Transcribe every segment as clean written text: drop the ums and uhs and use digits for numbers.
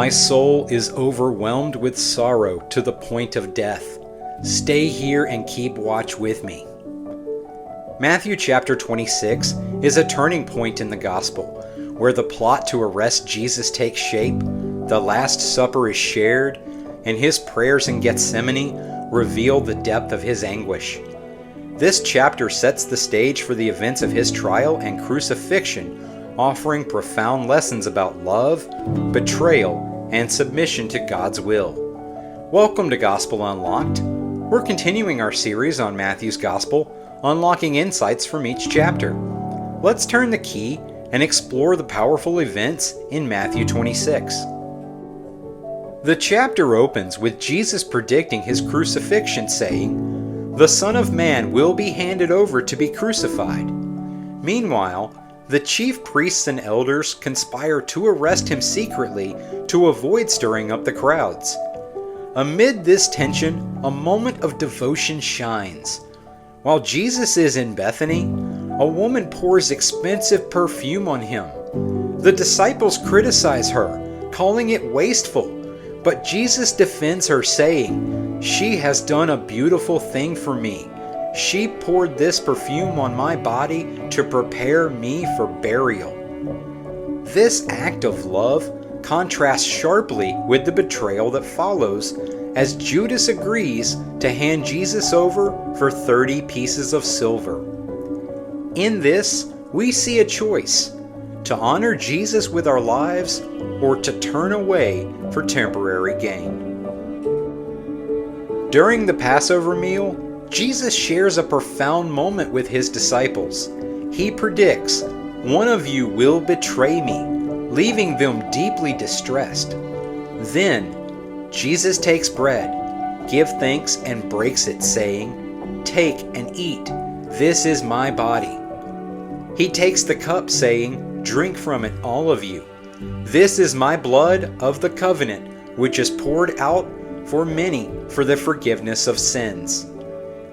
My soul is overwhelmed with sorrow to the point of death. Stay here and keep watch with me. Matthew chapter 26 is a turning point in the gospel, where the plot to arrest Jesus takes shape, the Last Supper is shared, and his prayers in Gethsemane reveal the depth of his anguish. This chapter sets the stage for the events of his trial and crucifixion, offering profound lessons about love, betrayal, and submission to God's will. Welcome to Gospel Unlocked. We're continuing our series on Matthew's Gospel, unlocking insights from each chapter. Let's turn the key and explore the powerful events in Matthew 26. The chapter opens with Jesus predicting his crucifixion, saying, "The Son of Man will be handed over to be crucified." Meanwhile, the chief priests and elders conspire to arrest him secretly to avoid stirring up the crowds. Amid this tension, a moment of devotion shines. While Jesus is in Bethany, a woman pours expensive perfume on him. The disciples criticize her, calling it wasteful, but Jesus defends her, saying, "She has done a beautiful thing for me. She poured this perfume on my body to prepare me for burial." This act of love contrasts sharply with the betrayal that follows, as Judas agrees to hand Jesus over for 30 pieces of silver. In this, we see a choice: to honor Jesus with our lives or to turn away for temporary gain. During the Passover meal, Jesus shares a profound moment with his disciples. He predicts, "One of you will betray me," leaving them deeply distressed. Then, Jesus takes bread, gives thanks, and breaks it, saying, "Take and eat. This is my body." He takes the cup, saying, "Drink from it, all of you. This is my blood of the covenant, which is poured out for many for the forgiveness of sins."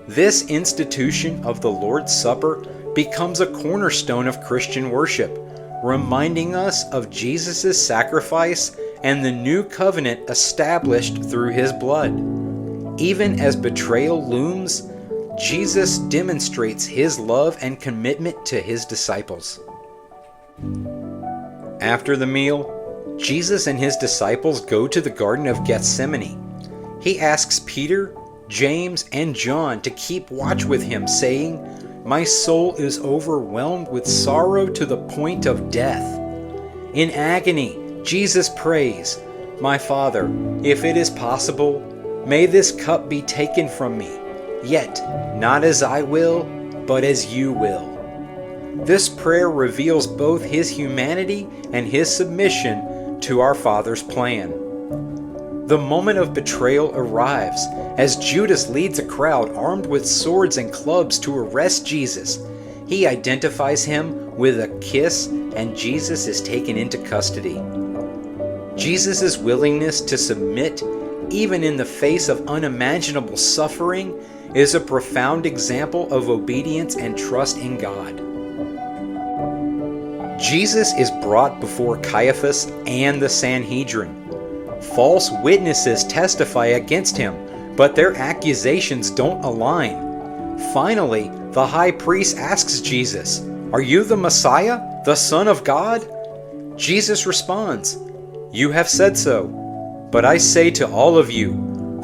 This institution of the Lord's Supper becomes a cornerstone of Christian worship, reminding us of Jesus' sacrifice and the new covenant established through his blood. Even as betrayal looms, Jesus demonstrates his love and commitment to his disciples. After the meal, Jesus and his disciples go to the Garden of Gethsemane. He asks Peter, James, and John to keep watch with him, saying, "My soul is overwhelmed with sorrow to the point of death." In agony, Jesus prays, "My Father, if it is possible, may this cup be taken from me, yet not as I will, but as you will." This prayer reveals both his humanity and his submission to our Father's plan. The moment of betrayal arrives as Judas leads a crowd armed with swords and clubs to arrest Jesus. He identifies him with a kiss, and Jesus is taken into custody. Jesus' willingness to submit, even in the face of unimaginable suffering, is a profound example of obedience and trust in God. Jesus is brought before Caiaphas and the Sanhedrin. False witnesses testify against him, but their accusations don't align. Finally, the high priest asks Jesus, "Are you the Messiah, the Son of God?" Jesus responds, "You have said so, but I say to all of you,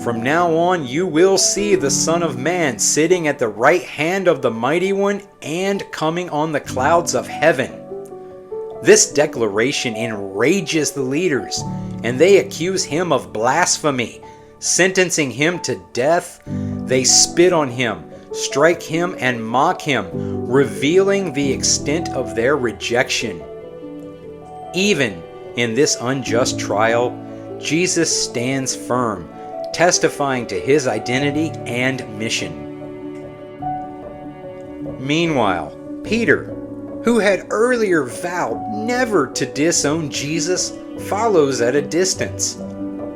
from now on you will see the Son of Man sitting at the right hand of the Mighty One and coming on the clouds of heaven." This declaration enrages the leaders, and they accuse him of blasphemy. Sentencing him to death, they spit on him, strike him, and mock him, revealing the extent of their rejection. Even in this unjust trial, Jesus stands firm, testifying to his identity and mission. Meanwhile, Peter, who had earlier vowed never to disown Jesus, follows at a distance.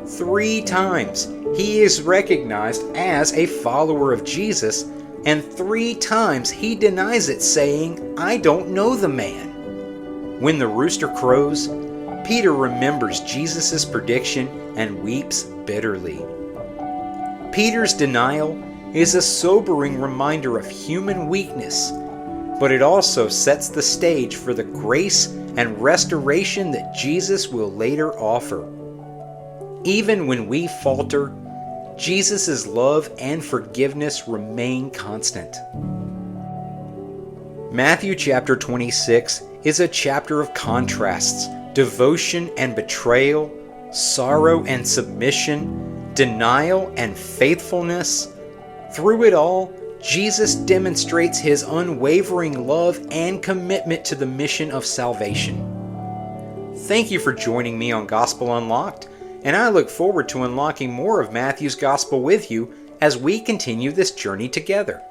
3 times he is recognized as a follower of Jesus, and 3 times he denies it, saying, "I don't know the man." When the rooster crows, Peter remembers Jesus' prediction and weeps bitterly. Peter's denial is a sobering reminder of human weakness, but it also sets the stage for the grace and restoration that Jesus will later offer. Even when we falter, Jesus' love and forgiveness remain constant. Matthew chapter 26 is a chapter of contrasts, devotion and betrayal, sorrow and submission, denial and faithfulness. Through it all, Jesus demonstrates his unwavering love and commitment to the mission of salvation. Thank you for joining me on Gospel Unlocked, and I look forward to unlocking more of Matthew's Gospel with you as we continue this journey together.